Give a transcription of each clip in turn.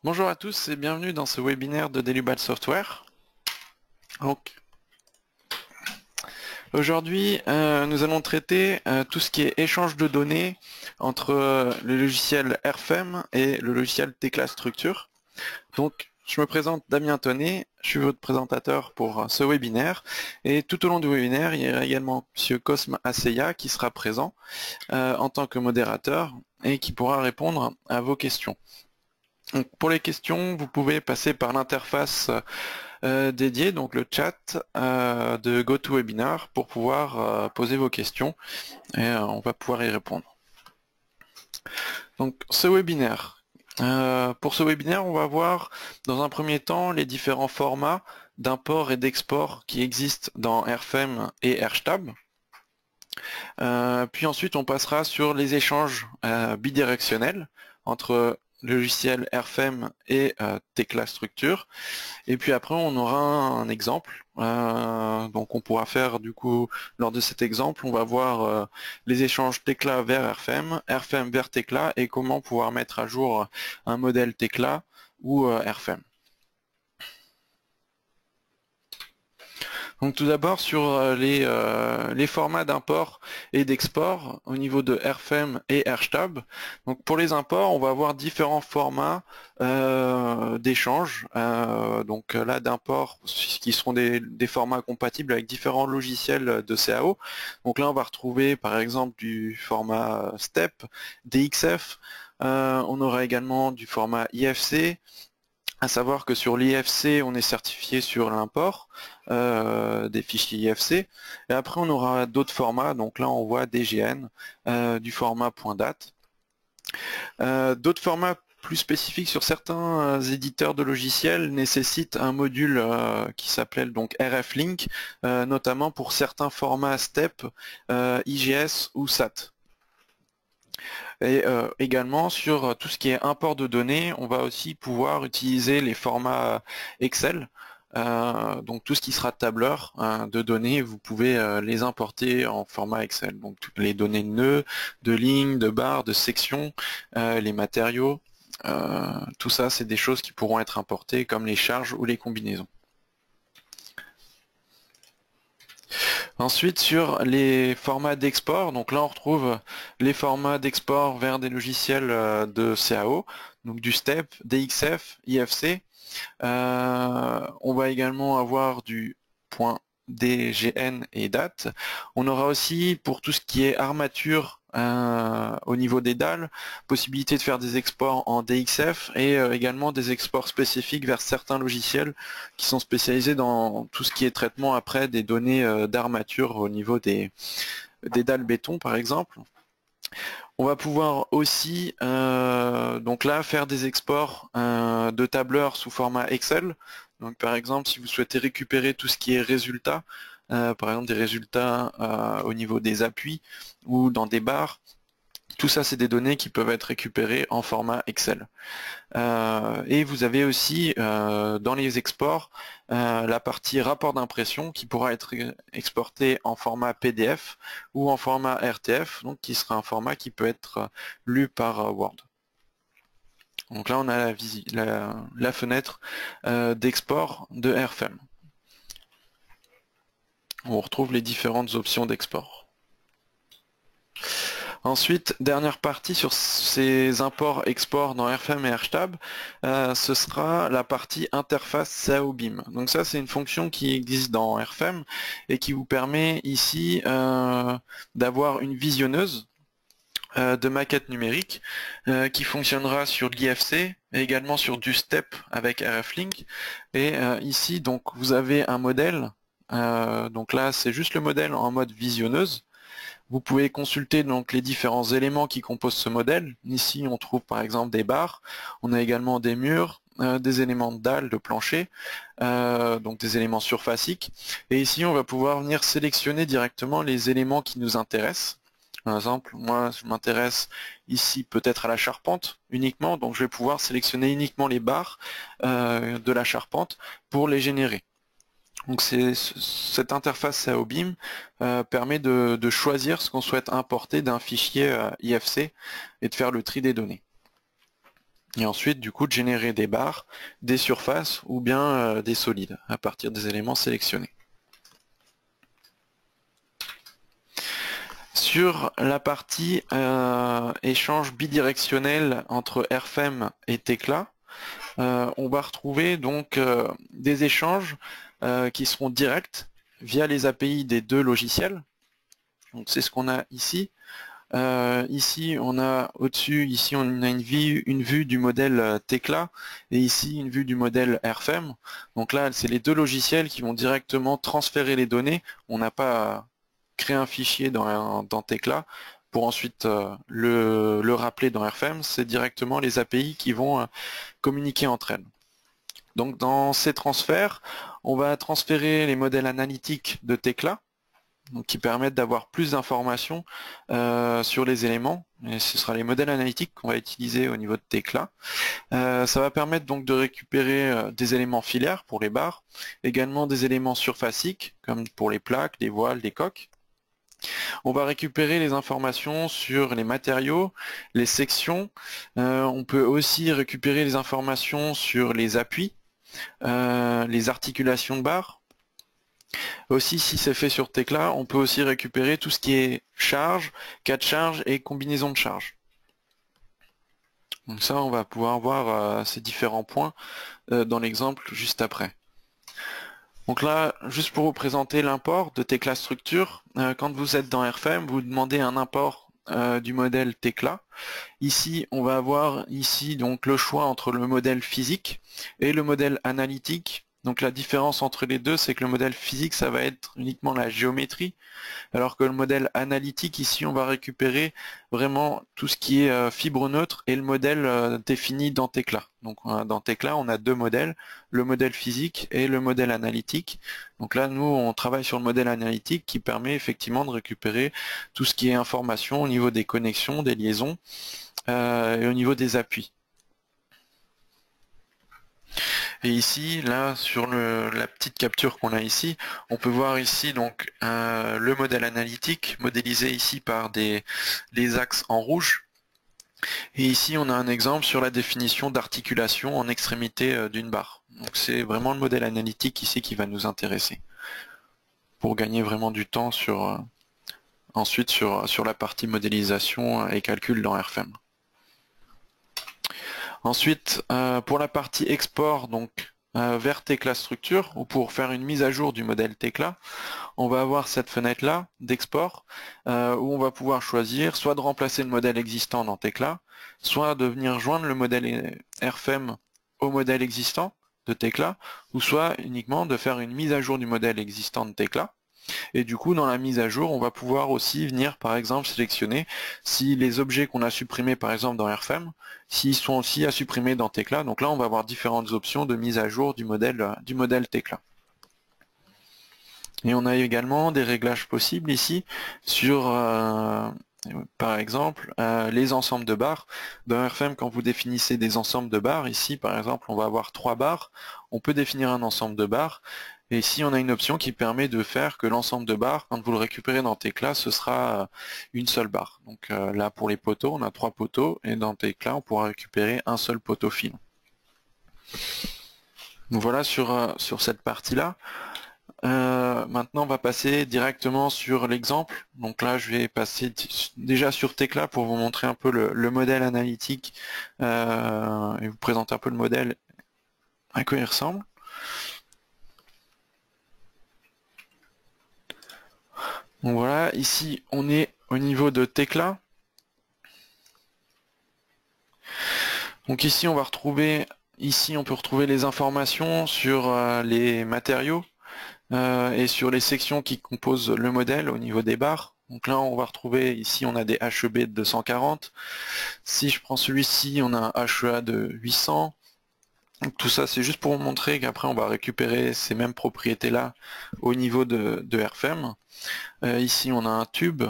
Bonjour à tous et bienvenue dans ce webinaire de Delubal Software. Donc, aujourd'hui, nous allons traiter tout ce qui est échange de données entre le logiciel Airfm et le logiciel Tecla Structure. Donc, je me présente Damien Tonnet, je suis votre présentateur pour ce webinaire. Et tout au long du webinaire, il y aura également M. Cosme Asseya qui sera présent en tant que modérateur et qui pourra répondre à vos questions. Donc, pour les questions, vous pouvez passer par l'interface dédiée, donc le chat de GoToWebinar pour pouvoir poser vos questions et on va pouvoir y répondre. Donc ce webinaire. Pour ce webinaire, on va voir dans un premier temps les différents formats d'import et d'export qui existent dans Airfm et Airstab. Puis ensuite, on passera sur les échanges bidirectionnels entre le logiciel Airfm et Tecla Structure. Et puis après, on aura un exemple. Donc on pourra faire du coup, lors de cet exemple, on va voir les échanges Tecla vers Airfm, Airfm vers Tecla et comment pouvoir mettre à jour un modèle Tecla ou Airfm. Donc tout d'abord sur les formats d'import et d'export au niveau de Airfm et Airstab. Donc pour les imports, on va avoir différents formats d'échange. Donc là d'import qui seront des formats compatibles avec différents logiciels de CAO. Donc là on va retrouver par exemple du format STEP, DXF. On aura également du format IFC. À savoir que sur l'IFC, on est certifié sur l'import des fichiers IFC. Et après, on aura d'autres formats. Donc là, on voit DGN, du format .dat. D'autres formats plus spécifiques sur certains éditeurs de logiciels nécessitent un module qui s'appelle donc RF-Link, notamment pour certains formats STEP, IGS ou SAT. Et également sur tout ce qui est import de données, on va aussi pouvoir utiliser les formats Excel. Donc tout ce qui sera tableur de données, vous pouvez les importer en format Excel. Donc toutes les données de nœuds, de lignes, de barres, de sections, les matériaux, tout ça c'est des choses qui pourront être importées comme les charges ou les combinaisons. Ensuite, sur les formats d'export, donc là on retrouve les formats d'export vers des logiciels de CAO, donc du STEP, DXF, IFC. On va également avoir du .dgn et DAT. On aura aussi, pour tout ce qui est armature au niveau des dalles, possibilité de faire des exports en DXF et également des exports spécifiques vers certains logiciels qui sont spécialisés dans tout ce qui est traitement après des données d'armature au niveau des dalles béton par exemple. On va pouvoir aussi donc là faire des exports de tableurs sous format Excel. Donc par exemple si vous souhaitez récupérer tout ce qui est résultats, par exemple des résultats au niveau des appuis ou dans des barres, tout ça c'est des données qui peuvent être récupérées en format Excel. Et vous avez aussi dans les exports la partie rapport d'impression qui pourra être exporté en format PDF ou en format RTF, donc qui sera un format qui peut être lu par Word. Donc là on a la fenêtre d'export de Airfm. On retrouve les différentes options d'export. Ensuite, dernière partie sur ces imports-exports dans Airfm et Airstab, ce sera la partie interface CAO-BIM. Donc ça, c'est une fonction qui existe dans Airfm et qui vous permet ici d'avoir une visionneuse de maquette numérique qui fonctionnera sur l'IFC et également sur du STEP avec RF-Link. Et ici, donc, vous avez un modèle. Donc là, c'est juste le modèle en mode visionneuse. Vous pouvez consulter donc les différents éléments qui composent ce modèle. Ici, on trouve par exemple des barres. On a également des murs, des éléments de dalle, de plancher, donc des éléments surfaciques. Et ici, on va pouvoir venir sélectionner directement les éléments qui nous intéressent. Par exemple, moi, je m'intéresse ici peut-être à la charpente uniquement, donc je vais pouvoir sélectionner uniquement les barres de la charpente pour les générer. Donc cette interface CAO-BIM permet de choisir ce qu'on souhaite importer d'un fichier IFC et de faire le tri des données. et ensuite du coup de générer des barres, des surfaces ou bien des solides à partir des éléments sélectionnés. Sur la partie échange bidirectionnel entre RFEM et Tekla, on va retrouver donc des échanges qui seront directs via les API des deux logiciels. Donc c'est ce qu'on a ici. Ici on a au-dessus, ici on a une vue du modèle Tekla et ici une vue du modèle RFEM. Donc là c'est les deux logiciels qui vont directement transférer les données. On n'a pas à créer un fichier dans Tekla pour ensuite le rappeler dans RFEM. C'est directement les API qui vont communiquer entre elles. Donc dans ces transferts, on va transférer les modèles analytiques de Tekla, donc qui permettent d'avoir plus d'informations sur les éléments. Et ce sera les modèles analytiques qu'on va utiliser au niveau de Tekla. Ça va permettre donc de récupérer des éléments filaires pour les barres, également des éléments surfaciques, comme pour les plaques, les voiles, les coques. On va récupérer les informations sur les matériaux, les sections. On peut aussi récupérer les informations sur les appuis, les articulations de barres. Aussi, si c'est fait sur Tekla, on peut aussi récupérer tout ce qui est charge, cas de charge et combinaison de charge. Donc ça, on va pouvoir voir ces différents points dans l'exemple juste après. Donc là, juste pour vous présenter l'import de Tekla Structure, quand vous êtes dans RFEM, vous demandez un import du modèle Tekla. Ici, on va avoir ici donc le choix entre le modèle physique et le modèle analytique. Donc la différence entre les deux, c'est que le modèle physique, ça va être uniquement la géométrie, alors que le modèle analytique, ici, on va récupérer vraiment tout ce qui est fibre neutre et le modèle défini dans Tekla. Donc dans Tekla, on a deux modèles, le modèle physique et le modèle analytique. Donc là, nous, on travaille sur le modèle analytique qui permet effectivement de récupérer tout ce qui est information au niveau des connexions, des liaisons et au niveau des appuis. Et ici, là, sur la petite capture qu'on a ici, on peut voir ici donc le modèle analytique modélisé ici par les axes en rouge. Et ici, on a un exemple sur la définition d'articulation en extrémité d'une barre. Donc c'est vraiment le modèle analytique ici qui va nous intéresser pour gagner vraiment du temps ensuite sur la partie modélisation et calcul dans RFEM. Ensuite, pour la partie export, donc vers Tekla Structure, ou pour faire une mise à jour du modèle Tekla, on va avoir cette fenêtre-là d'export, où on va pouvoir choisir soit de remplacer le modèle existant dans Tekla, soit de venir joindre le modèle RFEM au modèle existant de Tekla, ou soit uniquement de faire une mise à jour du modèle existant de Tekla. Et du coup, dans la mise à jour, on va pouvoir aussi venir, par exemple, sélectionner si les objets qu'on a supprimés, par exemple, dans RFEM, s'ils sont aussi à supprimer dans Tekla. Donc là, on va avoir différentes options de mise à jour du modèle Tekla. Et on a également des réglages possibles ici sur, par exemple, les ensembles de barres. Dans RFEM, quand vous définissez des ensembles de barres, ici, par exemple, on va avoir 3 barres. On peut définir un ensemble de barres. Et ici, on a une option qui permet de faire que l'ensemble de barres, quand vous le récupérez dans Tekla, ce sera une seule barre. Donc là, pour les poteaux, on a 3 poteaux, et dans Tekla, on pourra récupérer un seul poteau filant. Donc voilà sur cette partie-là. Maintenant, on va passer directement sur l'exemple. Donc là, je vais passer déjà sur Tekla pour vous montrer un peu le modèle analytique et vous présenter un peu le modèle à quoi il ressemble. Donc voilà, ici on est au niveau de Tekla. Donc ici on va retrouver, on peut retrouver les informations sur les matériaux et sur les sections qui composent le modèle au niveau des barres. Donc là on va retrouver, ici on a des HEB de 240. Si je prends celui-ci, on a un HEA de 800. Donc tout ça c'est juste pour vous montrer qu'après on va récupérer ces mêmes propriétés là au niveau de RFEM. Ici on a un tube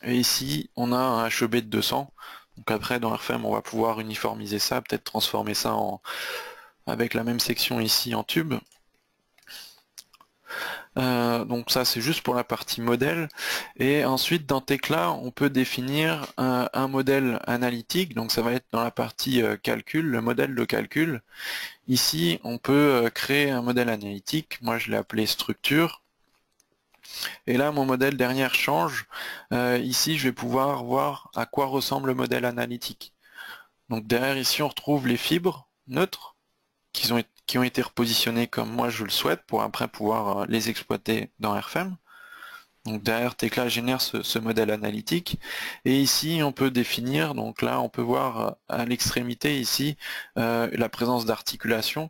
et ici on a un HEB de 200. Donc après dans RFEM on va pouvoir uniformiser ça, peut-être transformer ça avec la même section ici en tube. Donc ça c'est juste pour la partie modèle. Et ensuite dans Tekla on peut définir un modèle analytique, donc ça va être dans la partie calcul, le modèle de calcul. Ici on peut créer un modèle analytique, moi je l'ai appelé structure. Et là mon modèle derrière change. Ici je vais pouvoir voir à quoi ressemble le modèle analytique. Donc derrière ici on retrouve les fibres neutres qui ont été repositionnées comme moi je le souhaite pour après pouvoir les exploiter dans RFEM. Donc derrière Tekla génère ce modèle analytique. Et ici on peut définir, donc là on peut voir à l'extrémité ici la présence d'articulation.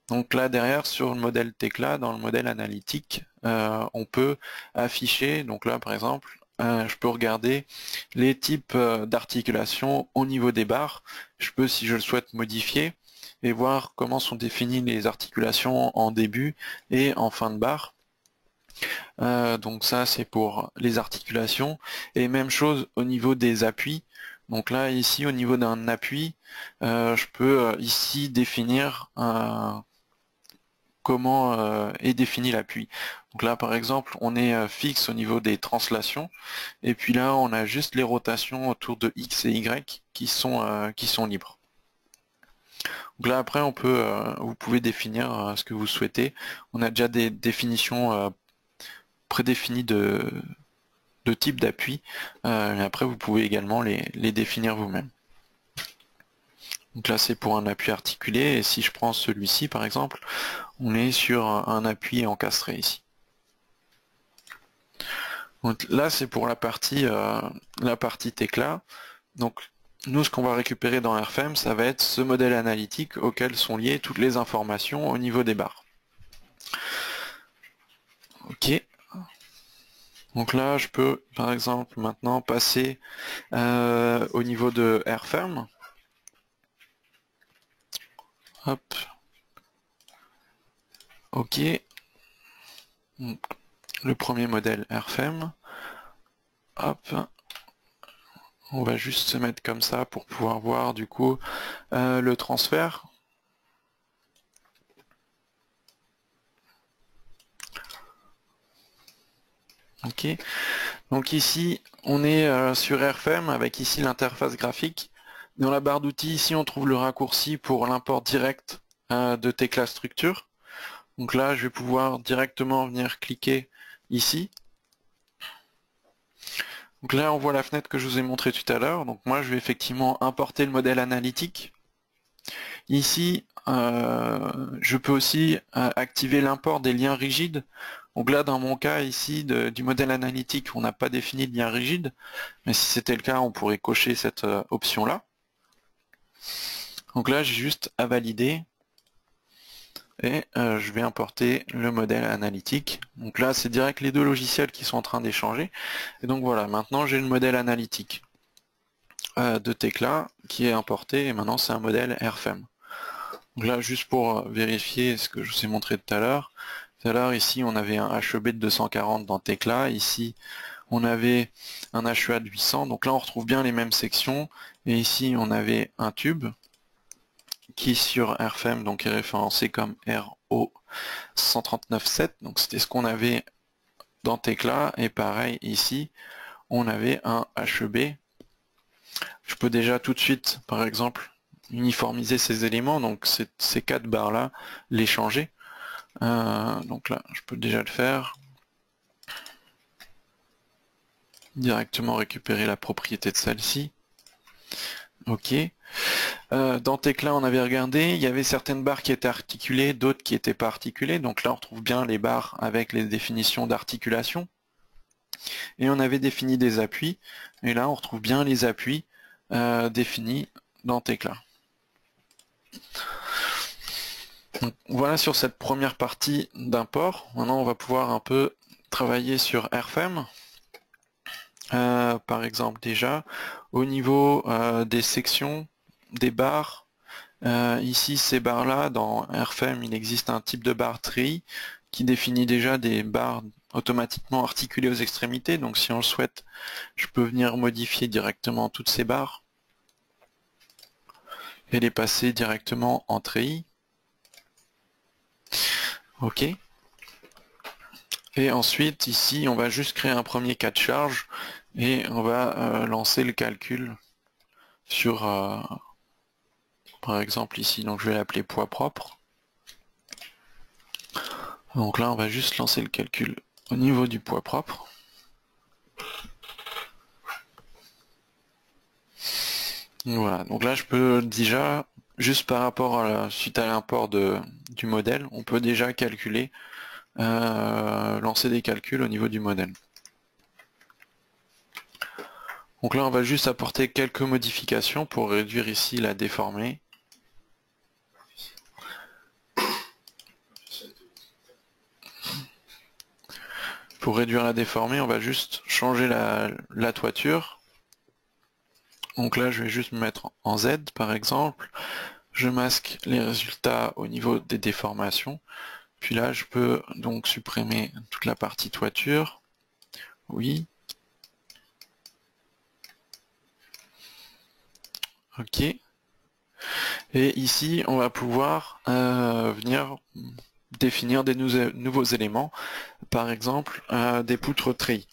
Donc là derrière sur le modèle Tekla, dans le modèle analytique, on peut afficher, donc là par exemple, je peux regarder les types d'articulation au niveau des barres. Je peux, si je le souhaite, modifier et voir comment sont définies les articulations en début et en fin de barre. Donc ça c'est pour les articulations. Et même chose au niveau des appuis. Donc là ici au niveau d'un appui, je peux ici définir comment est défini l'appui. Donc là par exemple on est fixe au niveau des translations et puis là on a juste les rotations autour de X et Y qui sont libres. Donc là après on peut vous pouvez définir ce que vous souhaitez. On a déjà des définitions prédéfinies de type d'appui et après vous pouvez également les définir vous-même. Donc là c'est pour un appui articulé et si je prends celui-ci par exemple, on est sur un appui encastré ici. Donc là c'est pour la partie Tekla. Donc nous ce qu'on va récupérer dans RFEM, ça va être ce modèle analytique auquel sont liées toutes les informations au niveau des barres. Ok. Donc là je peux par exemple maintenant passer au niveau de RFEM. Hop. Ok. Donc, le premier modèle RFEM. Hop. On va juste se mettre comme ça pour pouvoir voir du coup le transfert. Ok. Donc ici on est sur RFEM avec ici l'interface graphique. Dans la barre d'outils ici on trouve le raccourci pour l'import direct de Tekla structure. Donc là je vais pouvoir directement venir cliquer ici. Donc là on voit la fenêtre que je vous ai montré tout à l'heure. Donc moi je vais effectivement importer le modèle analytique. Ici je peux aussi activer l'import des liens rigides. Donc là dans mon cas ici du modèle analytique on n'a pas défini de lien rigide, mais si c'était le cas on pourrait cocher cette option là. Donc là j'ai juste à valider et je vais importer le modèle analytique. Donc là c'est direct les deux logiciels qui sont en train d'échanger. Et donc voilà, maintenant j'ai le modèle analytique de Tekla qui est importé et maintenant c'est un modèle RFEM. Donc là juste pour vérifier ce que je vous ai montré tout à l'heure. Tout à l'heure ici on avait un HEB de 240 dans Tekla, ici on avait un HEA de 800, donc là on retrouve bien les mêmes sections, et ici on avait un tube qui sur RFEM donc est référencé comme RO 139.7, donc c'était ce qu'on avait dans Tekla, et pareil ici on avait un HEB. Je peux déjà tout de suite par exemple uniformiser ces éléments, donc ces quatre barres là, les changer. Donc là je peux déjà le faire, directement récupérer la propriété de celle-ci. Ok. Dans Tekla, on avait regardé, il y avait certaines barres qui étaient articulées, d'autres qui n'étaient pas articulées. Donc là, on retrouve bien les barres avec les définitions d'articulation. Et on avait défini des appuis. Et là, on retrouve bien les appuis définis dans Tekla. Donc, voilà sur cette première partie d'import. Maintenant, on va pouvoir un peu travailler sur RFEM. Par exemple, déjà, au niveau des sections, des barres, ici, ces barres-là, dans RFEM, il existe un type de barre tri qui définit déjà des barres automatiquement articulées aux extrémités. Donc si on le souhaite, je peux venir modifier directement toutes ces barres et les passer directement en treillis. Ok. Et ensuite, ici, on va juste créer un premier cas de charge et on va lancer le calcul sur, par exemple ici, donc je vais l'appeler poids propre. Donc là, on va juste lancer le calcul au niveau du poids propre. Voilà, donc là je peux déjà, juste par rapport à suite à l'import du modèle, on peut déjà calculer, lancer des calculs au niveau du modèle. Donc là on va juste apporter quelques modifications pour réduire ici la déformée. Pour réduire la déformée, on va juste changer la toiture. Donc là je vais juste me mettre en Z par exemple. Je masque les résultats au niveau des déformations. Puis là, je peux donc supprimer toute la partie toiture. Oui. Ok. Et ici, on va pouvoir venir définir des nouveaux éléments. Par exemple, des poutres treillis.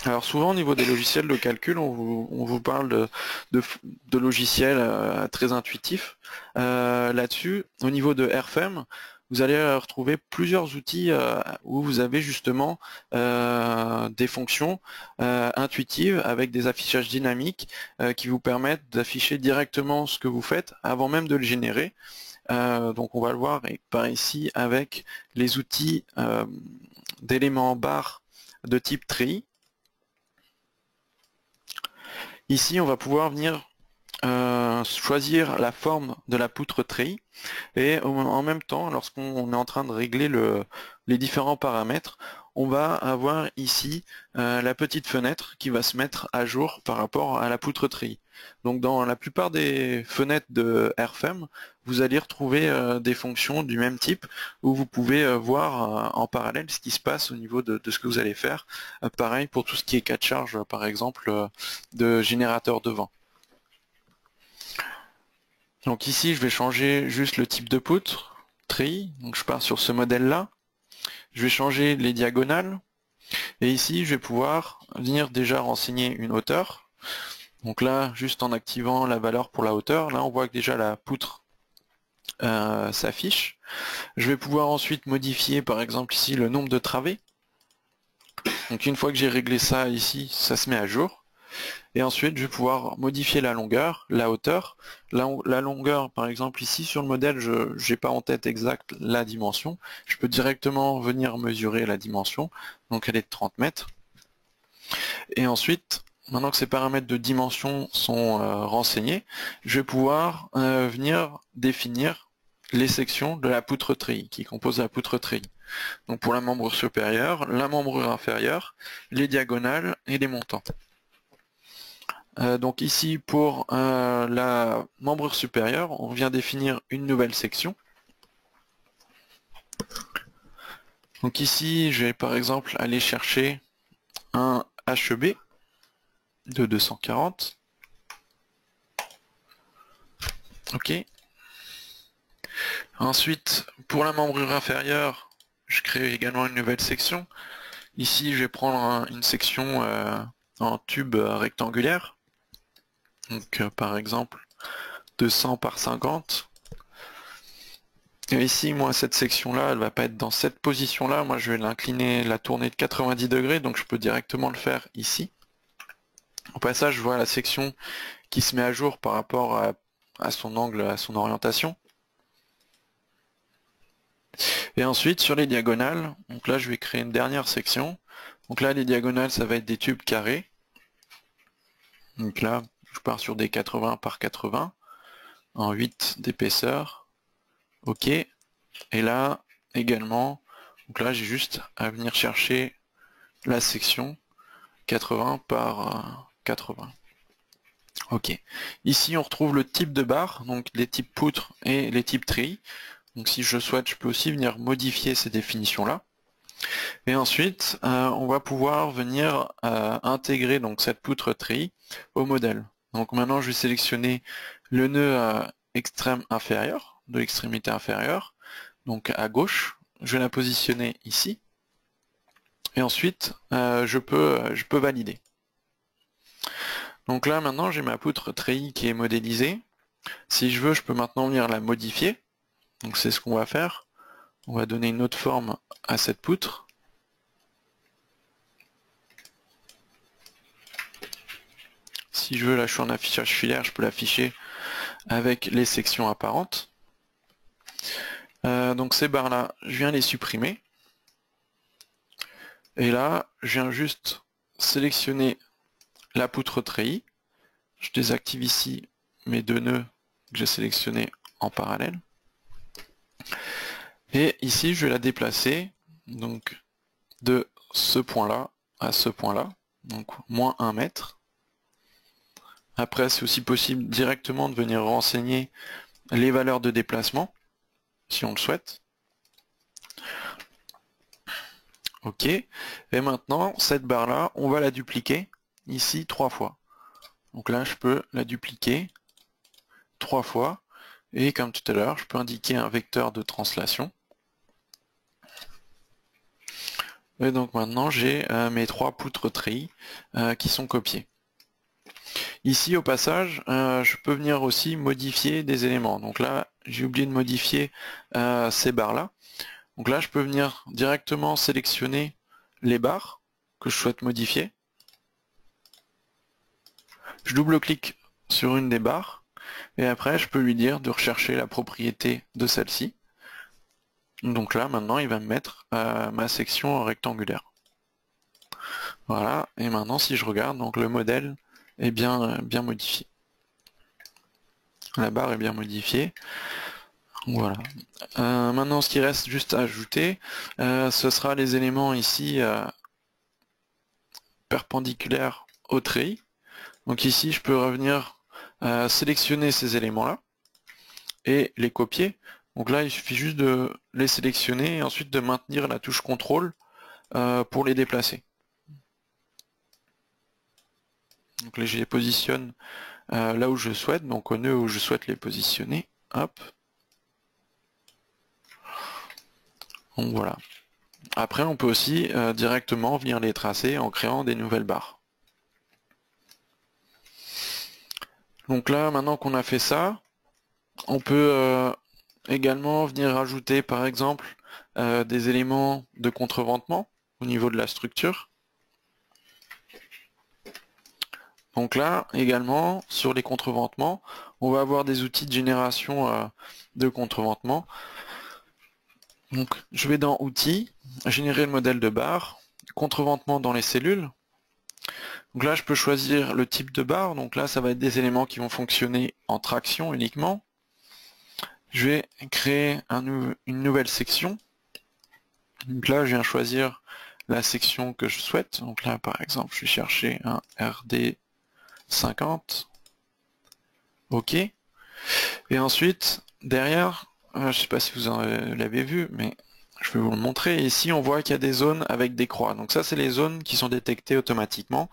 Alors souvent au niveau des logiciels de calcul, on vous parle de logiciels très intuitifs. Là-dessus, au niveau de RFM, vous allez retrouver plusieurs outils où vous avez justement des fonctions intuitives avec des affichages dynamiques qui vous permettent d'afficher directement ce que vous faites avant même de le générer. Donc on va le voir par ici avec les outils d'éléments barres de type treillis. Ici, on va pouvoir venir choisir la forme de la poutre treillis et en même temps, lorsqu'on est en train de régler les différents paramètres, on va avoir ici la petite fenêtre qui va se mettre à jour par rapport à la poutre treillis. Donc dans la plupart des fenêtres de RFM, vous allez retrouver des fonctions du même type où vous pouvez voir en parallèle ce qui se passe au niveau de ce que vous allez faire. Pareil pour tout ce qui est cas de charge, par exemple, de générateur de vent. Donc ici, je vais changer juste le type de poutre, treillis. Donc je pars sur ce modèle-là. Je vais changer les diagonales. Et ici, je vais pouvoir venir déjà renseigner une hauteur. Donc là, juste en activant la valeur pour la hauteur, là on voit que déjà la poutre s'affiche. Je vais pouvoir ensuite modifier par exemple ici le nombre de travées. Donc une fois que j'ai réglé ça ici, ça se met à jour. Et ensuite, je vais pouvoir modifier la longueur, la hauteur. La longueur, par exemple, ici, sur le modèle, je n'ai pas en tête exact la dimension. Je peux directement venir mesurer la dimension. Donc, elle est de 30 mètres. Et ensuite, maintenant que ces paramètres de dimension sont renseignés, je vais pouvoir venir définir les sections de la poutre treillis, qui composent la poutre treillis. Donc, pour la membrure supérieure, la membrure inférieure, les diagonales et les montants. Donc ici pour la membrure supérieure, on vient définir une nouvelle section. Donc ici, je vais par exemple aller chercher un HEB de 240. Ok. Ensuite, pour la membrure inférieure, je crée également une nouvelle section. Ici, je vais prendre une section en tube rectangulaire. Donc par exemple 200 par 50. Et ici, moi, cette section-là, elle va pas être dans cette position-là. Moi, je vais l'incliner, la tourner de 90 degrés, donc je peux directement le faire ici. Au passage, je vois la section qui se met à jour par rapport à son angle, à son orientation. Et ensuite, sur les diagonales, donc là, je vais créer une dernière section. Donc là, les diagonales, ça va être des tubes carrés. Donc là, je pars sur des 80 par 80 en 8 d'épaisseur. OK. Et là, également, donc là, j'ai juste à venir chercher la section 80 par 80. Ok. Ici, on retrouve le type de barre, donc les types poutres et les types treillis. Donc si je souhaite, je peux aussi venir modifier ces définitions-là. Et ensuite, on va pouvoir venir intégrer donc cette poutre treillis au modèle. Donc maintenant, je vais sélectionner le nœud extrême inférieur, de l'extrémité inférieure, donc à gauche. Je vais la positionner ici. et ensuite je peux valider. Donc là maintenant j'ai ma poutre treillis qui est modélisée. Si je veux, je peux maintenant venir la modifier. Donc c'est ce qu'on va faire. On va donner une autre forme à cette poutre. Si je veux, là je suis en affichage filaire, je peux l'afficher avec les sections apparentes. Donc ces barres-là, je viens les supprimer. Et là, je viens juste sélectionner la poutre treillis. Je désactive ici mes deux nœuds que j'ai sélectionnés en parallèle. Et ici, je vais la déplacer donc de ce point-là à ce point-là, donc moins 1 mètre. Après, c'est aussi possible directement de venir renseigner les valeurs de déplacement, si on le souhaite. Ok, et maintenant, cette barre-là, on va la dupliquer ici 3 fois. Donc là, je peux la dupliquer 3 fois, et comme tout à l'heure, je peux indiquer un vecteur de translation. Et donc maintenant, j'ai mes 3 poutres treillis qui sont copiées. Ici, au passage, je peux venir aussi modifier des éléments. Donc là, j'ai oublié de modifier ces barres-là. Donc là, je peux venir directement sélectionner les barres que je souhaite modifier. Je double-clique sur une des barres, et après, je peux lui dire de rechercher la propriété de celle-ci. Donc là, maintenant, il va me mettre ma section rectangulaire. Voilà, et maintenant, si je regarde, donc le modèle est bien modifié. La barre est bien modifiée. Voilà. Maintenant, ce qui reste juste à ajouter, ce sera les éléments ici perpendiculaires au treillis. Donc ici, je peux revenir sélectionner ces éléments-là et les copier. Donc là, il suffit juste de les sélectionner et ensuite de maintenir la touche CTRL pour les déplacer. Donc là, je les positionne là où je souhaite, donc au nœud où je souhaite les positionner. Hop. Donc voilà. Après, on peut aussi directement venir les tracer en créant des nouvelles barres. Donc là, maintenant qu'on a fait ça, on peut également venir rajouter par exemple des éléments de contreventement au niveau de la structure. Donc là, également, sur les contreventements, on va avoir des outils de génération de contreventement. Donc, je vais dans Outils, générer le modèle de barre, contreventement dans les cellules. Donc là, je peux choisir le type de barre. Donc là, ça va être des éléments qui vont fonctionner en traction uniquement. Je vais créer une nouvelle section. Donc là, je viens choisir la section que je souhaite. Donc là, par exemple, je vais chercher un RD50. OK. Et ensuite, derrière, je ne sais pas si vous l'avez vu, mais je vais vous le montrer. Ici, on voit qu'il y a des zones avec des croix. Donc ça, c'est les zones qui sont détectées automatiquement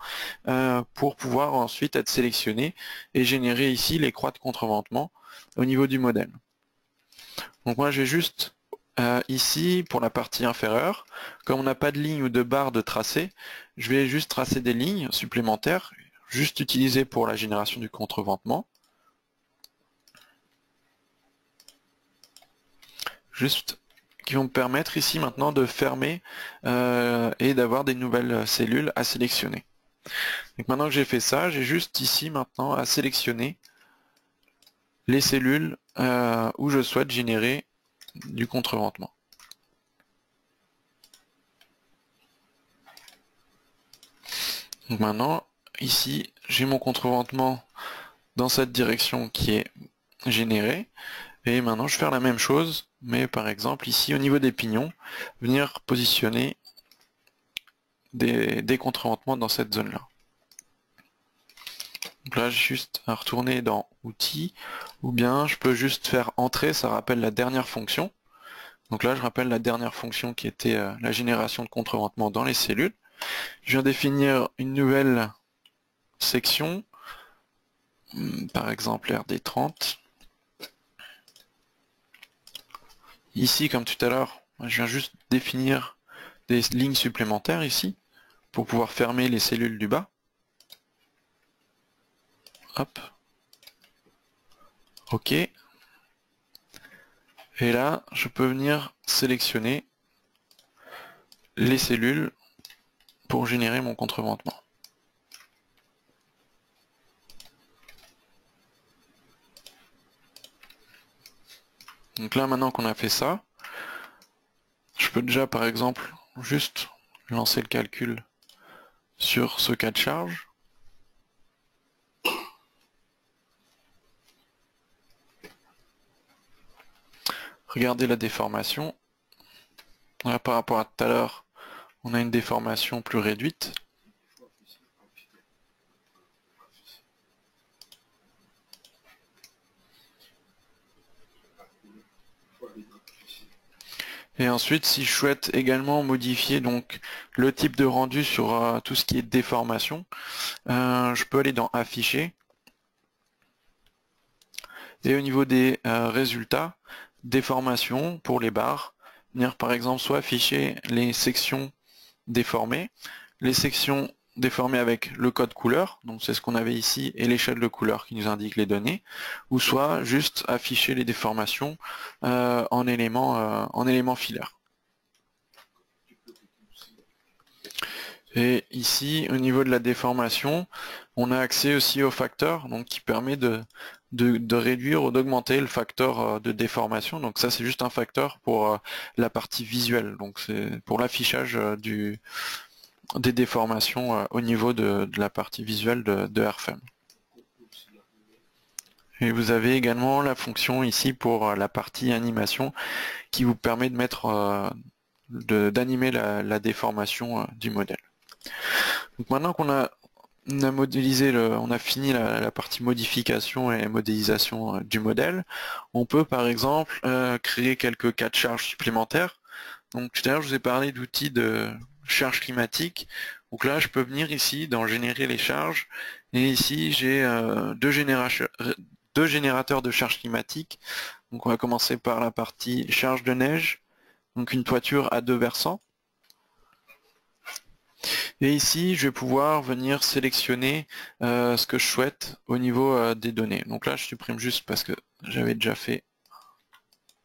pour pouvoir ensuite être sélectionnées et générer ici les croix de contreventement au niveau du modèle. Donc moi, je vais juste ici, pour la partie inférieure, comme on n'a pas de ligne ou de barre de tracé, je vais juste tracer des lignes supplémentaires, juste utilisées pour la génération du contreventement. Juste qui vont me permettre ici maintenant de fermer et d'avoir des nouvelles cellules à sélectionner. Donc maintenant que j'ai fait ça, j'ai juste ici maintenant à sélectionner les cellules où je souhaite générer du contreventement. Donc maintenant, ici, j'ai mon contreventement dans cette direction qui est généré. Et maintenant, je vais faire la même chose, mais par exemple, ici, au niveau des pignons, venir positionner des contreventements dans cette zone-là. Donc là, j'ai juste à retourner dans Outils, ou bien je peux juste faire Entrer, ça rappelle la dernière fonction. Donc là, je rappelle la dernière fonction qui était la génération de contreventement dans les cellules. Je viens définir une nouvelle section, par exemple RD30. Ici, comme tout à l'heure, je viens juste définir des lignes supplémentaires ici pour pouvoir fermer les cellules du bas. Hop. OK. Et là, je peux venir sélectionner les cellules pour générer mon contreventement. Donc là, maintenant qu'on a fait ça, je peux déjà, par exemple, juste lancer le calcul sur ce cas de charge. Regardez la déformation. Là, par rapport à tout à l'heure, on a une déformation plus réduite. Et ensuite, si je souhaite également modifier donc le type de rendu sur tout ce qui est déformation, je peux aller dans Afficher. Et au niveau des résultats, déformation pour les barres, venir par exemple soit afficher les sections déformées, les sections déformées avec le code couleur, donc c'est ce qu'on avait ici, et l'échelle de couleur qui nous indique les données, ou soit juste afficher les déformations en éléments filaires. Et ici, au niveau de la déformation, on a accès aussi au facteur, donc qui permet de réduire ou d'augmenter le facteur de déformation. Donc ça, c'est juste un facteur pour la partie visuelle, donc c'est pour l'affichage des déformations au niveau de la partie visuelle de RFEM. Et vous avez également la fonction ici pour la partie animation qui vous permet de mettre d'animer la déformation du modèle. Donc maintenant qu'on a modélisé on a fini la partie modification et modélisation du modèle, on peut par exemple créer quelques cas de charge supplémentaires. Donc tout à l'heure je vous ai parlé d'outils de charge climatique. Donc là je peux venir ici dans générer les charges et ici j'ai deux générateurs de charge climatique. Donc on va commencer par la partie charge de neige, donc une toiture à deux versants. Et ici, je vais pouvoir venir sélectionner ce que je souhaite au niveau des données. Donc là, je supprime juste parce que j'avais déjà fait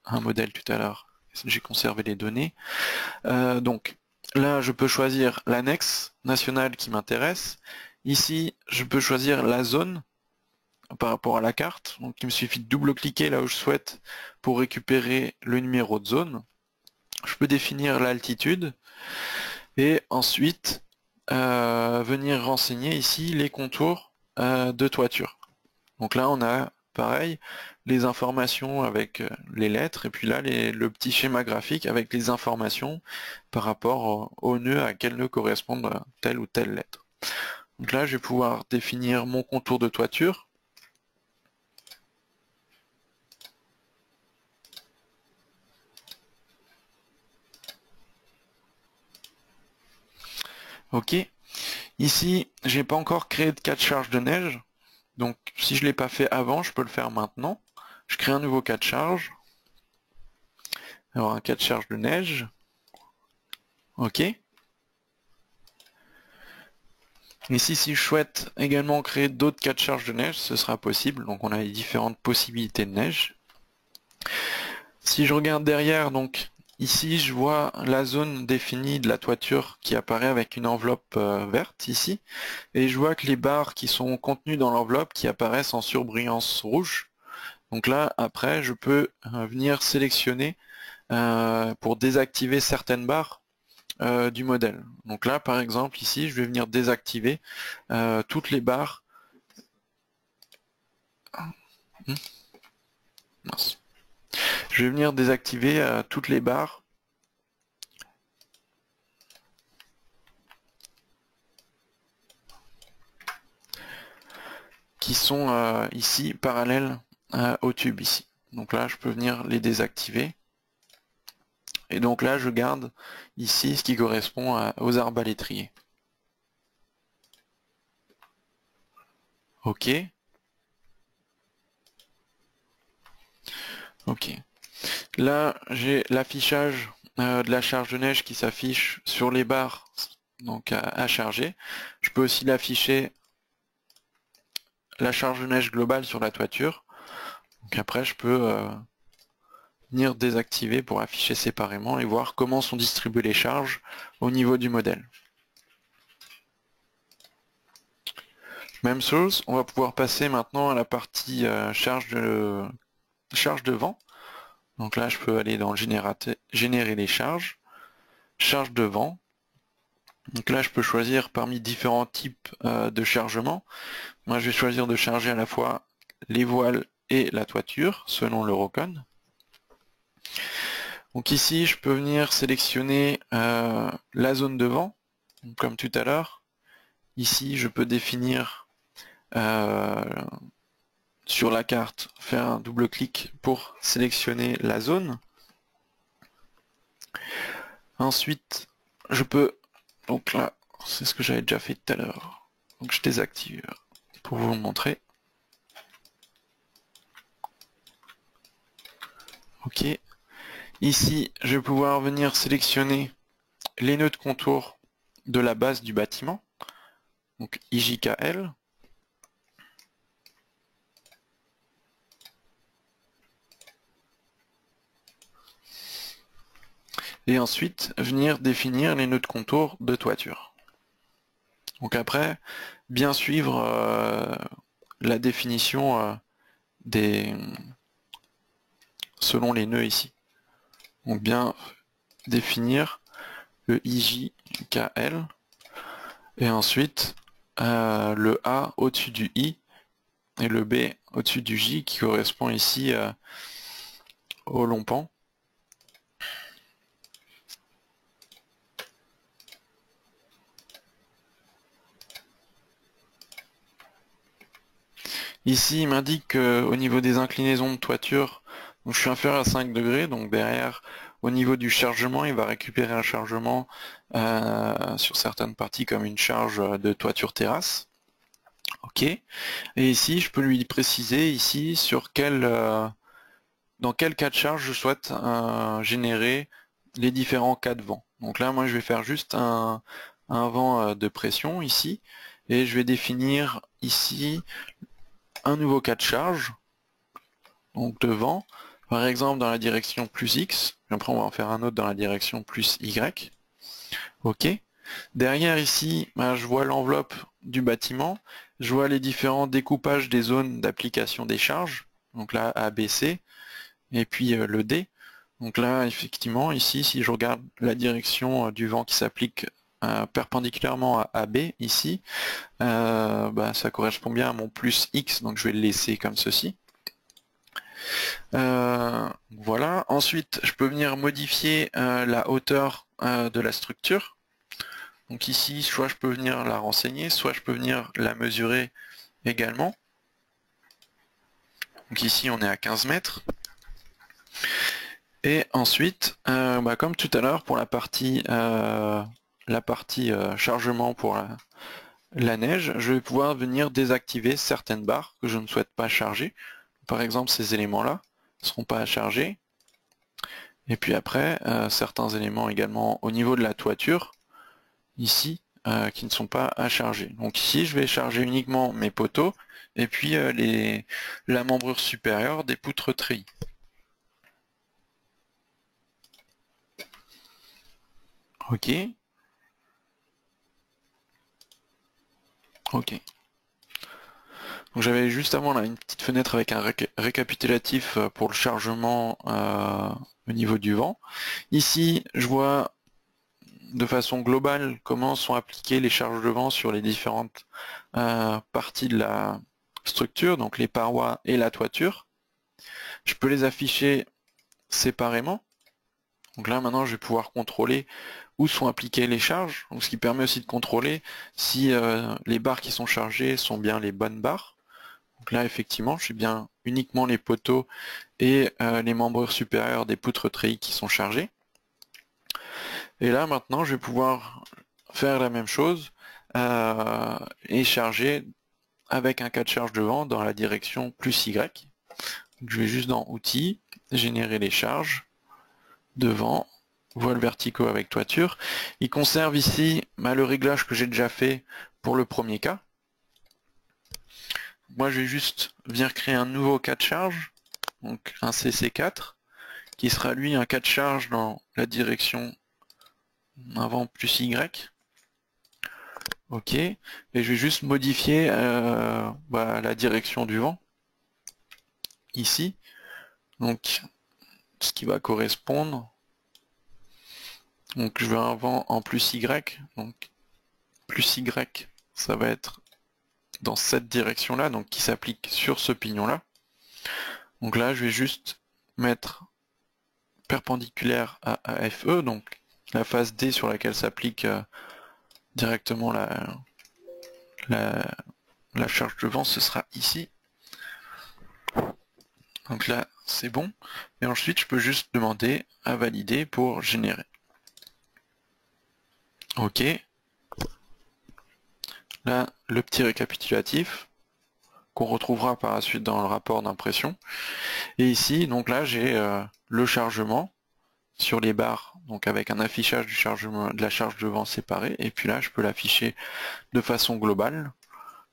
un modèle tout à l'heure. J'ai conservé les données. Donc là, je peux choisir l'annexe nationale qui m'intéresse. Ici, je peux choisir la zone par rapport à la carte. Donc il me suffit de double-cliquer là où je souhaite pour récupérer le numéro de zone. Je peux définir l'altitude. Et ensuite, venir renseigner ici les contours de toiture. Donc là on a pareil les informations avec les lettres et puis là le petit schéma graphique avec les informations par rapport au nœud, à quel nœud correspondent telle ou telle lettre. Donc là je vais pouvoir définir mon contour de toiture. Ok. Ici, j'ai pas encore créé de cas de charge de neige. Donc si je ne l'ai pas fait avant, je peux le faire maintenant. Je crée un nouveau cas de charge. Alors un cas de charge de neige. Ok. Ici, si je souhaite également créer d'autres cas de charge de neige, ce sera possible. Donc on a les différentes possibilités de neige. Si je regarde derrière, donc ici je vois la zone définie de la toiture qui apparaît avec une enveloppe verte ici. Et je vois que les barres qui sont contenues dans l'enveloppe qui apparaissent en surbrillance rouge. Donc là, après, je peux venir sélectionner pour désactiver certaines barres du modèle. Donc là, par exemple, ici, je vais venir désactiver toutes les barres. Mince. Je vais venir désactiver toutes les barres qui sont ici parallèles au tube ici. Donc là, je peux venir les désactiver. Et donc là, je garde ici ce qui correspond aux arbalétriers. Ok. Ok. Là, j'ai l'affichage de la charge de neige qui s'affiche sur les barres donc à charger. Je peux aussi l'afficher la charge de neige globale sur la toiture. Donc après je peux venir désactiver pour afficher séparément et voir comment sont distribuées les charges au niveau du modèle. Même chose, on va pouvoir passer maintenant à la partie charge de vent. Donc là je peux aller dans générer les charges, charge de vent. Donc là je peux choisir parmi différents types de chargement. Moi je vais choisir de charger à la fois les voiles et la toiture selon l'Eurocon. Donc ici je peux venir sélectionner la zone de vent, donc, comme tout à l'heure. Ici je peux définir sur la carte, faire un double clic pour sélectionner la zone. Ensuite je peux, donc là c'est ce que j'avais déjà fait tout à l'heure, donc je désactive pour vous le montrer. Ok. Ici, je vais pouvoir venir sélectionner les nœuds de contour de la base du bâtiment, donc IJKL. Et ensuite, venir définir les nœuds de contour de toiture. Donc après, bien suivre la définition selon les nœuds ici. Donc bien définir le IJKL et ensuite le A au-dessus du I et le B au-dessus du J qui correspond ici au long pan. Ici, il m'indique qu'au niveau des inclinaisons de toiture, donc je suis inférieur à 5 degrés, donc derrière, au niveau du chargement, il va récupérer un chargement sur certaines parties comme une charge de toiture terrasse. Ok. Et ici, je peux lui préciser ici sur dans quel cas de charge je souhaite générer les différents cas de vent. Donc là, moi, je vais faire juste un vent de pression ici, et je vais définir ici un nouveau cas de charge, donc de vent, par exemple dans la direction plus X, après on va en faire un autre dans la direction plus Y. Ok. Derrière ici, je vois l'enveloppe du bâtiment, je vois les différents découpages des zones d'application des charges, donc là A, B, C, et puis le D. Donc là, effectivement, ici, si je regarde la direction du vent qui s'applique perpendiculairement à AB, ici, ça correspond bien à mon plus X, donc je vais le laisser comme ceci. Voilà. Ensuite, je peux venir modifier la hauteur de la structure. Donc ici, soit je peux venir la renseigner, soit je peux venir la mesurer également. Donc ici, on est à 15 mètres. Et ensuite, comme tout à l'heure, pour la partie chargement pour la neige, je vais pouvoir venir désactiver certaines barres que je ne souhaite pas charger. Par exemple, ces éléments-là ne seront pas à charger. Et puis après, certains éléments également au niveau de la toiture, ici, qui ne sont pas à charger. Donc ici, je vais charger uniquement mes poteaux et puis la membrure supérieure des poutres treillis. Ok. Ok. Donc j'avais juste avant là une petite fenêtre avec un récapitulatif pour le chargement au niveau du vent. Ici, je vois de façon globale comment sont appliquées les charges de vent sur les différentes parties de la structure, donc les parois et la toiture. Je peux les afficher séparément. Donc là maintenant je vais pouvoir contrôler où sont appliquées les charges, donc ce qui permet aussi de contrôler si les barres qui sont chargées sont bien les bonnes barres. Donc là effectivement je suis bien uniquement les poteaux et les membrures supérieures des poutres treillis qui sont chargées. Et là maintenant je vais pouvoir faire la même chose et charger avec un cas de charge de vent dans la direction plus Y. Donc je vais juste dans outils, générer les charges de vent, voiles verticaux avec toiture. Il conserve ici le réglage que j'ai déjà fait pour le premier cas. Moi je vais juste venir créer un nouveau cas de charge, donc un CC4, qui sera lui un cas de charge dans la direction avant plus Y. Ok, et je vais juste modifier la direction du vent, ici, donc ce qui va correspondre. Donc je veux un vent en plus Y, donc plus Y, ça va être dans cette direction-là, donc qui s'applique sur ce pignon-là. Donc là, je vais juste mettre perpendiculaire à FE, donc la phase D sur laquelle s'applique directement la charge de vent, ce sera ici. Donc là, c'est bon. Et ensuite, je peux juste demander à valider pour générer. Ok. Là, le petit récapitulatif qu'on retrouvera par la suite dans le rapport d'impression. Et ici, donc là, j'ai le chargement sur les barres, donc avec un affichage du chargement, de la charge de vent séparée. Et puis là, je peux l'afficher de façon globale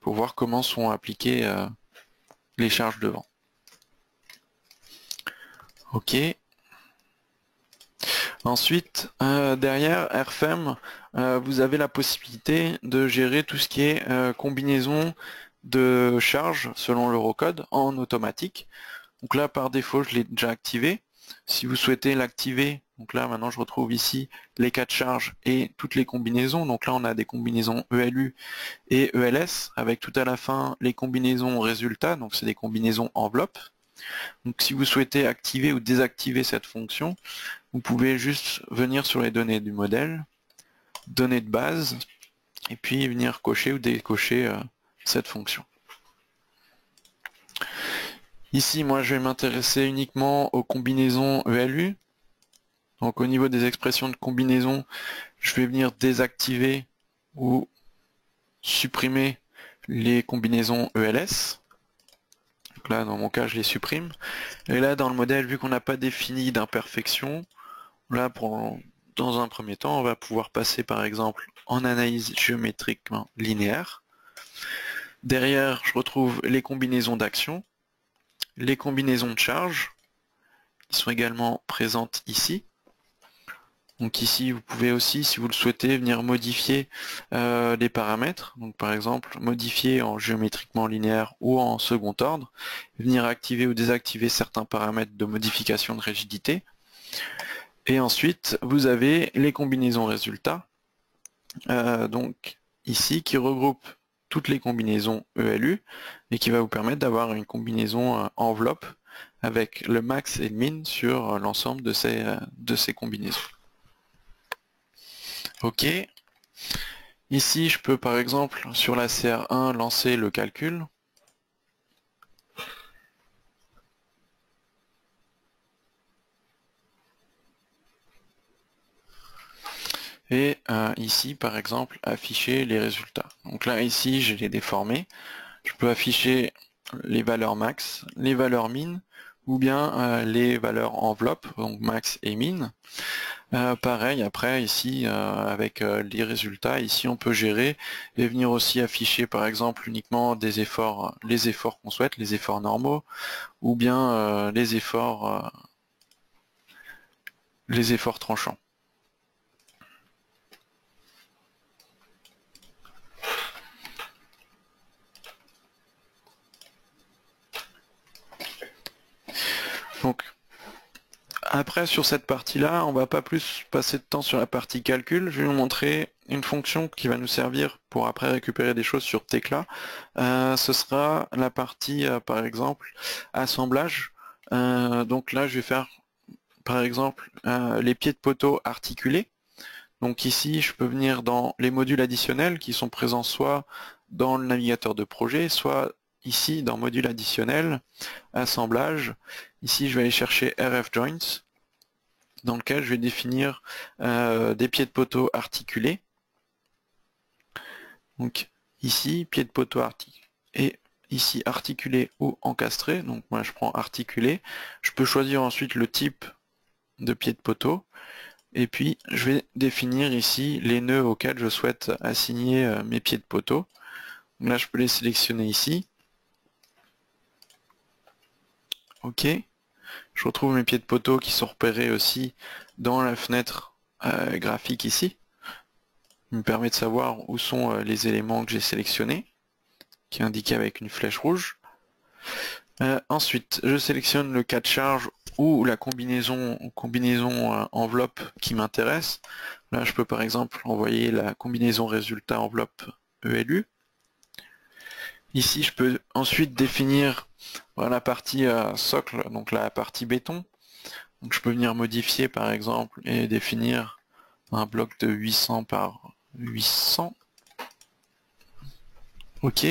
pour voir comment sont appliquées les charges de vent. Ok. Ensuite, derrière RFEM, vous avez la possibilité de gérer tout ce qui est combinaison de charges selon l'Eurocode en automatique. Donc là, par défaut, je l'ai déjà activé. Si vous souhaitez l'activer, donc là, maintenant, je retrouve ici les cas de charge et toutes les combinaisons. Donc là, on a des combinaisons ELU et ELS, avec tout à la fin les combinaisons résultats, donc c'est des combinaisons enveloppes. Donc si vous souhaitez activer ou désactiver cette fonction, vous pouvez juste venir sur les données du modèle, données de base, et puis venir cocher ou décocher cette fonction. Ici, moi, je vais m'intéresser uniquement aux combinaisons ELU. Donc au niveau des expressions de combinaison, je vais venir désactiver ou supprimer les combinaisons ELS. Donc là, dans mon cas, je les supprime. Et là, dans le modèle, vu qu'on n'a pas défini d'imperfection, là, dans un premier temps, on va pouvoir passer par exemple en analyse géométriquement linéaire. Derrière, je retrouve les combinaisons d'actions, les combinaisons de charges, qui sont également présentes ici. Donc ici, vous pouvez aussi, si vous le souhaitez, venir modifier les paramètres. Donc par exemple, modifier en géométriquement linéaire ou en second ordre, venir activer ou désactiver certains paramètres de modification de rigidité. Et ensuite, vous avez les combinaisons résultats, donc ici, qui regroupent toutes les combinaisons ELU et qui va vous permettre d'avoir une combinaison enveloppe avec le max et le min sur l'ensemble de ces combinaisons. Ok. Ici, je peux par exemple, sur la CR1, lancer le calcul. Et ici, par exemple, afficher les résultats. Donc là, ici, je l'ai déformé. Je peux afficher les valeurs max, les valeurs min, ou bien les valeurs enveloppe, donc max et min. Pareil, après, ici, avec les résultats, ici, on peut gérer et venir aussi afficher, par exemple, uniquement des efforts, les efforts qu'on souhaite, les efforts normaux, ou bien les efforts tranchants. Donc, après, sur cette partie-là, on va pas plus passer de temps sur la partie calcul. Je vais vous montrer une fonction qui va nous servir pour après récupérer des choses sur Tekla. Ce sera la partie, par exemple, assemblage. Donc là, je vais faire, par exemple, les pieds de poteau articulés. Donc ici, je peux venir dans les modules additionnels qui sont présents soit dans le navigateur de projet, soit ici dans module additionnel, assemblage. Ici, je vais aller chercher RF Joints, dans lequel je vais définir des pieds de poteau articulés. Donc ici, pieds de poteau articulés. Et ici, articulé ou encastré. Donc moi, je prends articulé. Je peux choisir ensuite le type de pied de poteau. Et puis je vais définir ici les nœuds auxquels je souhaite assigner mes pieds de poteau. Donc là je peux les sélectionner ici. Ok. Je retrouve mes pieds de poteau qui sont repérés aussi dans la fenêtre graphique ici. Il me permet de savoir où sont les éléments que j'ai sélectionnés, qui est indiqué avec une flèche rouge. Ensuite, je sélectionne le cas de charge ou la combinaison enveloppe qui m'intéresse. Là, je peux par exemple envoyer la combinaison résultat enveloppe ELU. Ici, je peux ensuite définir la partie socle, donc la partie béton. Donc, je peux venir modifier par exemple et définir un bloc de 800 par 800. Ok.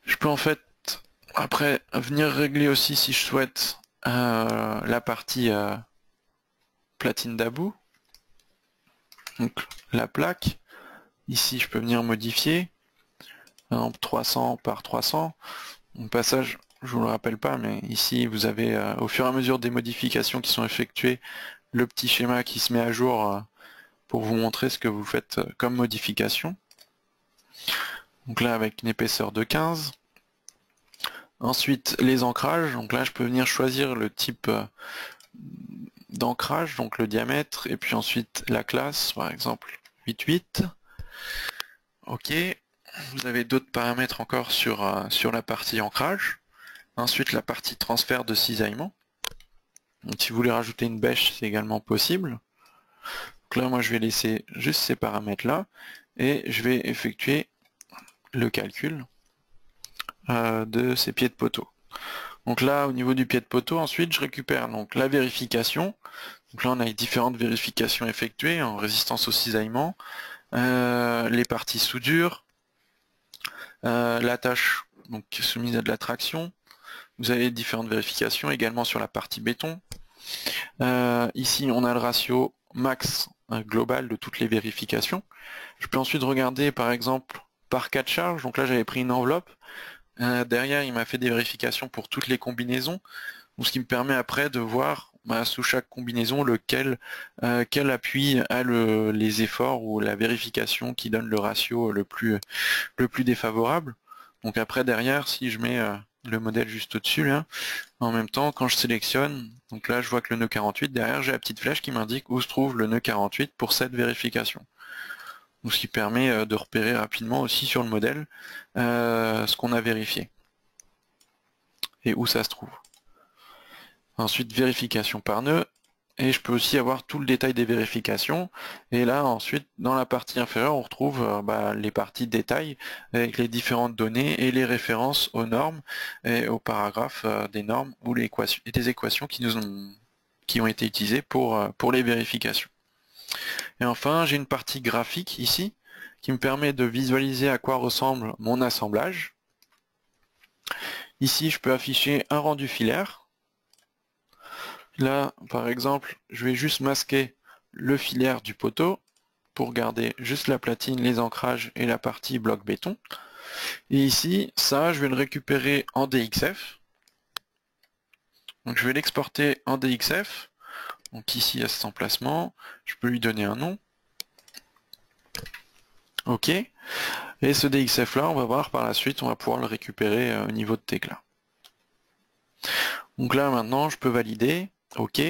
Je peux en fait après venir régler aussi si je souhaite la partie platine d'about. Donc la plaque. Ici je peux venir modifier. Par exemple 300 par 300. Au passage, je vous le rappelle pas, mais ici vous avez au fur et à mesure des modifications qui sont effectuées, le petit schéma qui se met à jour pour vous montrer ce que vous faites comme modification. Donc là avec une épaisseur de 15. Ensuite les ancrages, donc là je peux venir choisir le type d'ancrage, donc le diamètre, et puis ensuite la classe, par exemple 8.8. Ok, vous avez d'autres paramètres encore sur la partie ancrage. Ensuite la partie transfert de cisaillement. Donc si vous voulez rajouter une bêche, c'est également possible. Donc là moi je vais laisser juste ces paramètres là, et je vais effectuer le calcul de ces pieds de poteau. Donc là, au niveau du pied de poteau, ensuite, je récupère donc la vérification. Donc là, on a les différentes vérifications effectuées en résistance au cisaillement, les parties soudure, l'attache donc soumise à de la traction. Vous avez différentes vérifications également sur la partie béton. Ici, on a le ratio max global de toutes les vérifications. Je peux ensuite regarder, par exemple, par cas de charge. Donc là, j'avais pris une enveloppe. Derrière, il m'a fait des vérifications pour toutes les combinaisons, ce qui me permet après de voir sous chaque combinaison quel appui a les efforts ou la vérification qui donne le ratio le plus défavorable. Donc après, derrière, si je mets le modèle juste au-dessus, là, en même temps, quand je sélectionne, donc là, je vois que le nœud 48, derrière, j'ai la petite flèche qui m'indique où se trouve le nœud 48 pour cette vérification. Donc, ce qui permet de repérer rapidement aussi sur le modèle ce qu'on a vérifié et où ça se trouve. Ensuite, vérification par nœud, et je peux aussi avoir tout le détail des vérifications. Et là, ensuite, dans la partie inférieure, on retrouve les parties détail avec les différentes données et les références aux normes et aux paragraphes des normes ou des équations qui ont été utilisées pour les vérifications. Et enfin, j'ai une partie graphique ici qui me permet de visualiser à quoi ressemble mon assemblage. Ici, je peux afficher un rendu filaire. Là, par exemple, je vais juste masquer le filaire du poteau pour garder juste la platine, les ancrages et la partie bloc béton. Et ici, ça, je vais le récupérer en DXF. Donc je vais l'exporter en DXF. Donc ici, à cet emplacement, je peux lui donner un nom. OK. Et ce DXF là, on va voir par la suite, on va pouvoir le récupérer au niveau de Tekla. Donc là maintenant, je peux valider. OK.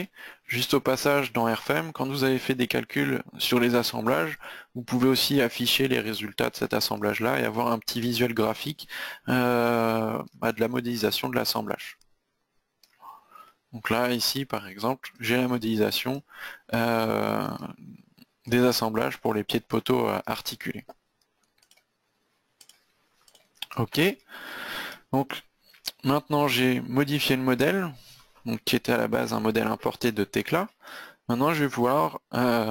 Juste au passage dans RFEM, quand vous avez fait des calculs sur les assemblages, vous pouvez aussi afficher les résultats de cet assemblage-là et avoir un petit visuel graphique de la modélisation de l'assemblage. Donc là, ici, par exemple, j'ai la modélisation des assemblages pour les pieds de poteau articulés. OK. Donc maintenant, j'ai modifié le modèle, donc, qui était à la base un modèle importé de Tekla. Maintenant, je vais pouvoir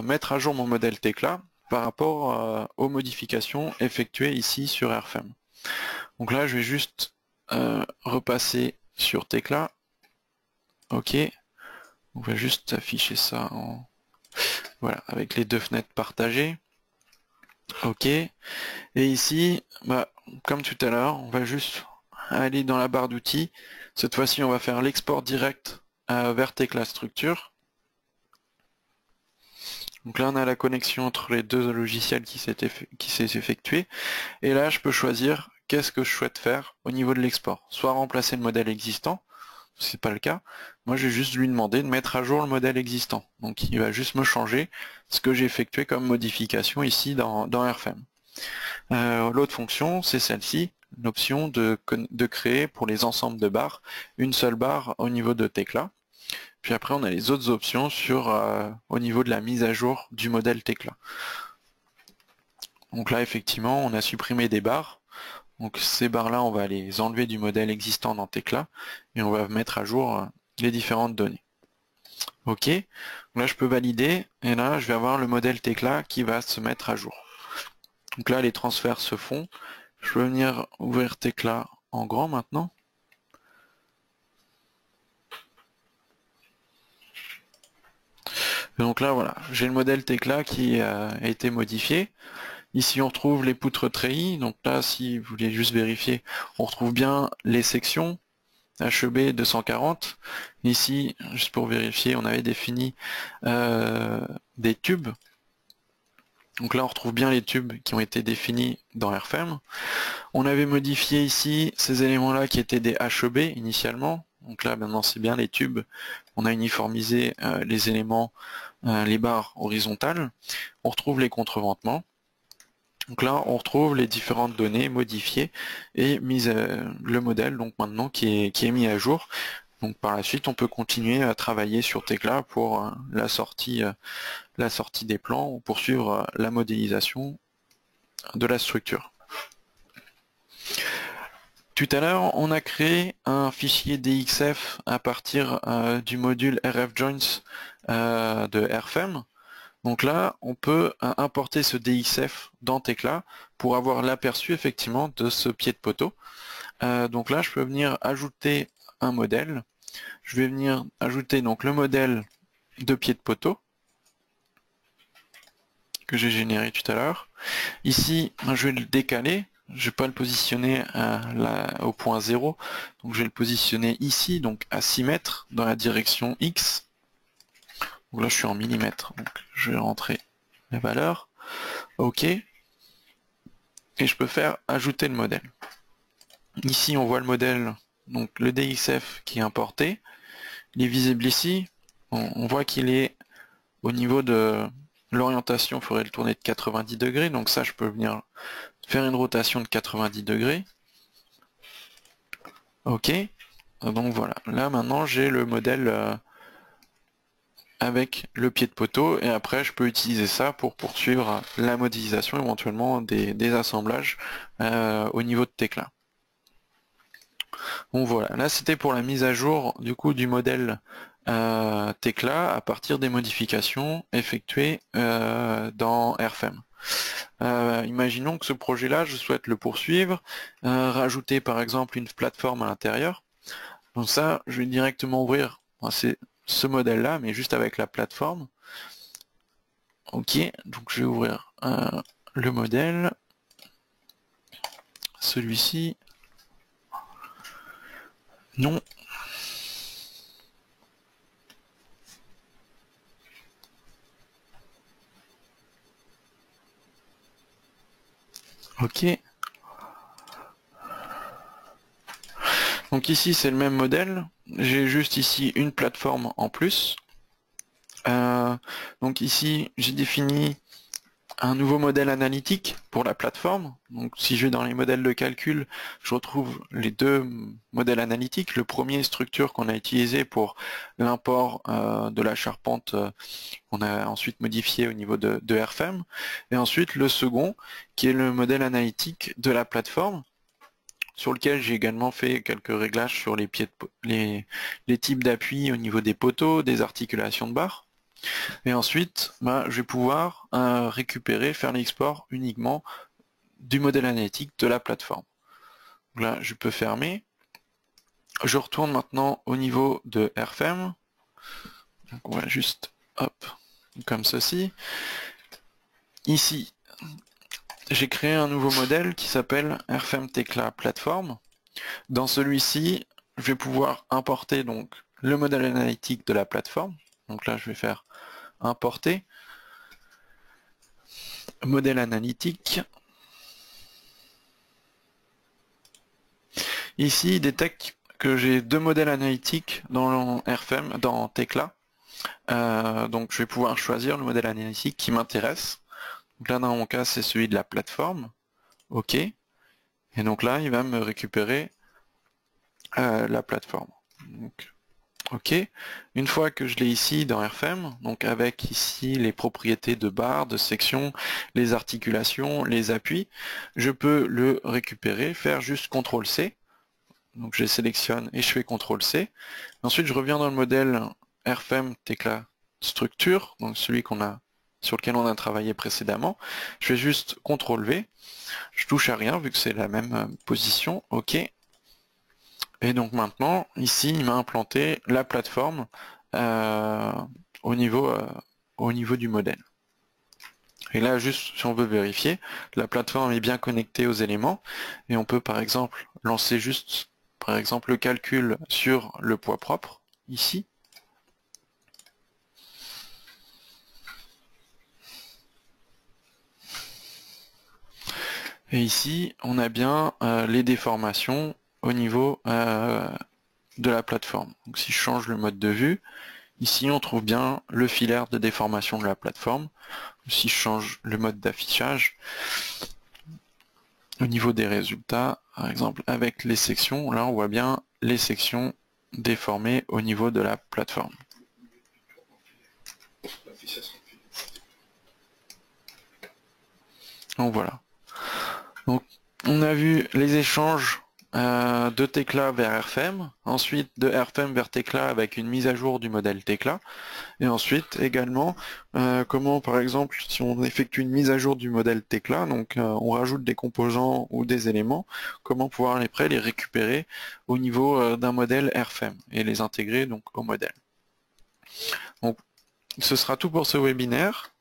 mettre à jour mon modèle Tekla par rapport aux modifications effectuées ici sur RFEM. Donc là, je vais juste repasser sur Tekla. OK. On va juste afficher ça voilà, avec les deux fenêtres partagées. OK. Et ici, comme tout à l'heure, on va juste aller dans la barre d'outils. Cette fois-ci, on va faire l'export direct vers Tekla Structure. Donc là on a la connexion entre les deux logiciels qui s'est effectuée. Et là je peux choisir qu'est-ce que je souhaite faire au niveau de l'export. Soit remplacer le modèle existant, si c'est pas le cas. Moi je vais juste lui demander de mettre à jour le modèle existant. Donc il va juste me changer ce que j'ai effectué comme modification ici dans RFM. L'autre fonction c'est celle-ci, l'option de créer pour les ensembles de barres une seule barre au niveau de Tekla. Puis après on a les autres options au niveau de la mise à jour du modèle Tekla. Donc là effectivement on a supprimé des barres. Donc ces barres-là, on va les enlever du modèle existant dans Tekla et on va mettre à jour les différentes données. Ok, donc là je peux valider et là je vais avoir le modèle Tekla qui va se mettre à jour. Donc là les transferts se font. Je peux venir ouvrir Tekla en grand maintenant. Et donc là voilà, j'ai le modèle Tekla qui a été modifié. Ici on retrouve les poutres treillis, donc là si vous voulez juste vérifier, on retrouve bien les sections, HEB 240. Ici, juste pour vérifier, on avait défini des tubes. Donc là on retrouve bien les tubes qui ont été définis dans RFM. On avait modifié ici ces éléments-là qui étaient des HEB initialement. Donc là maintenant c'est bien les tubes. On a uniformisé les éléments, les barres horizontales. On retrouve les contreventements. Donc là, on retrouve les différentes données modifiées et le modèle donc maintenant qui est mis à jour. Donc par la suite, on peut continuer à travailler sur Tekla pour la sortie des plans ou poursuivre la modélisation de la structure. Tout à l'heure, on a créé un fichier DXF à partir du module RFJoins de RFM. Donc là, on peut importer ce DXF dans Tekla pour avoir l'aperçu effectivement de ce pied de poteau. Donc là, je peux venir ajouter un modèle. Je vais venir ajouter donc le modèle de pied de poteau que j'ai généré tout à l'heure. Ici, je vais le décaler. Je ne vais pas le positionner au point 0. Donc je vais le positionner ici, donc à 6 mètres dans la direction X. Donc là, je suis en millimètres. Donc je vais rentrer les valeurs. OK. Et je peux faire ajouter le modèle. Ici, on voit le modèle, donc le DXF qui est importé. Il est visible ici. On voit qu'il est au niveau de l'orientation, il faudrait le tourner de 90 degrés. Donc ça, je peux venir faire une rotation de 90 degrés. OK. Donc voilà. Là, maintenant, j'ai le modèle avec le pied de poteau et après je peux utiliser ça pour poursuivre la modélisation, éventuellement des assemblages au niveau de Tekla. Donc voilà, là c'était pour la mise à jour du coup du modèle Tekla à partir des modifications effectuées dans RFM. Imaginons que ce projet-là, je souhaite le poursuivre, rajouter par exemple une plateforme à l'intérieur. Donc ça, je vais directement ouvrir ce modèle-là, mais juste avec la plateforme. Ok, donc je vais ouvrir le modèle, celui-ci. Non. Ok. Donc ici c'est le même modèle, j'ai juste ici une plateforme en plus. Donc ici j'ai défini un nouveau modèle analytique pour la plateforme. Donc si je vais dans les modèles de calcul, je retrouve les deux modèles analytiques. Le premier, structure qu'on a utilisé pour l'import de la charpente qu'on a ensuite modifié au niveau de RFM. Et ensuite le second, qui est le modèle analytique de la plateforme, sur lequel j'ai également fait quelques réglages sur les types d'appui au niveau des poteaux, des articulations de barres. Et ensuite, je vais pouvoir récupérer, faire l'export uniquement du modèle analytique de la plateforme. Donc là, je peux fermer. Je retourne maintenant au niveau de RFM. Donc on va juste, hop, comme ceci. Ici, j'ai créé un nouveau modèle qui s'appelle RFM Tekla Plateforme. Dans celui-ci, je vais pouvoir importer donc le modèle analytique de la plateforme. Donc là, je vais faire importer. modèle analytique. Ici, il détecte que j'ai deux modèles analytiques dans RFEM, dans Tekla. Donc je vais pouvoir choisir le modèle analytique qui m'intéresse. Donc là, dans mon cas, c'est celui de la plateforme. OK. Et donc là, il va me récupérer la plateforme. Donc, OK. Une fois que je l'ai ici dans RFEM, donc avec ici les propriétés de barre, de section, les articulations, les appuis, je peux le récupérer, faire juste CTRL-C. Donc je les sélectionne et je fais CTRL-C. Ensuite, je reviens dans le modèle RFEM Tekla Structure, donc celui sur lequel on a travaillé précédemment. Je fais juste CTRL-V. Je touche à rien vu que c'est la même position. OK. Et donc maintenant, ici, il m'a implanté la plateforme euh, au niveau du modèle. Et là, juste si on veut vérifier, la plateforme est bien connectée aux éléments et on peut par exemple lancer juste le calcul sur le poids propre, ici. Et ici, on a bien les déformations au niveau de la plateforme. Donc si je change le mode de vue, ici on trouve bien le filaire de déformation de la plateforme. Si je change le mode d'affichage, au niveau des résultats, par exemple avec les sections, là on voit bien les sections déformées au niveau de la plateforme. Donc voilà. Donc on a vu les échanges de Tekla vers RFEM, ensuite de RFEM vers Tekla avec une mise à jour du modèle Tekla, et ensuite également comment par exemple si on effectue une mise à jour du modèle Tekla, donc on rajoute des composants ou des éléments, comment pouvoir les récupérer au niveau d'un modèle RFEM et les intégrer donc au modèle. Donc ce sera tout pour ce webinaire.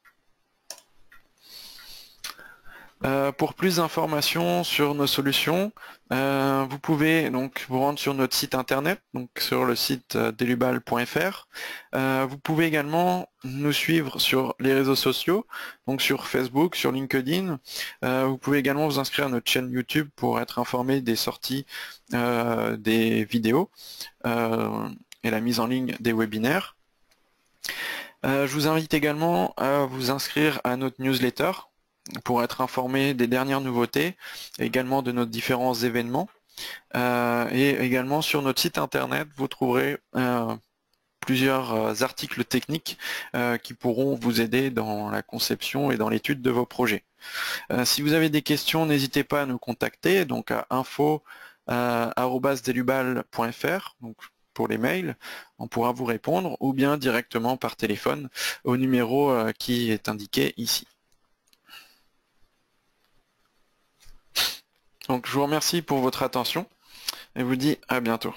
Pour plus d'informations sur nos solutions, vous pouvez donc vous rendre sur notre site internet, donc sur le site delubal.fr. Vous pouvez également nous suivre sur les réseaux sociaux, donc sur Facebook, sur LinkedIn. Vous pouvez également vous inscrire à notre chaîne YouTube pour être informé des sorties des vidéos et la mise en ligne des webinaires. Je vous invite également à vous inscrire à notre newsletter pour être informé des dernières nouveautés, également de nos différents événements. Et également sur notre site internet, vous trouverez plusieurs articles techniques qui pourront vous aider dans la conception et dans l'étude de vos projets. Si vous avez des questions, n'hésitez pas à nous contacter, donc à info@delubal.fr, donc pour les mails, on pourra vous répondre, ou bien directement par téléphone au numéro qui est indiqué ici. Donc je vous remercie pour votre attention et vous dis à bientôt.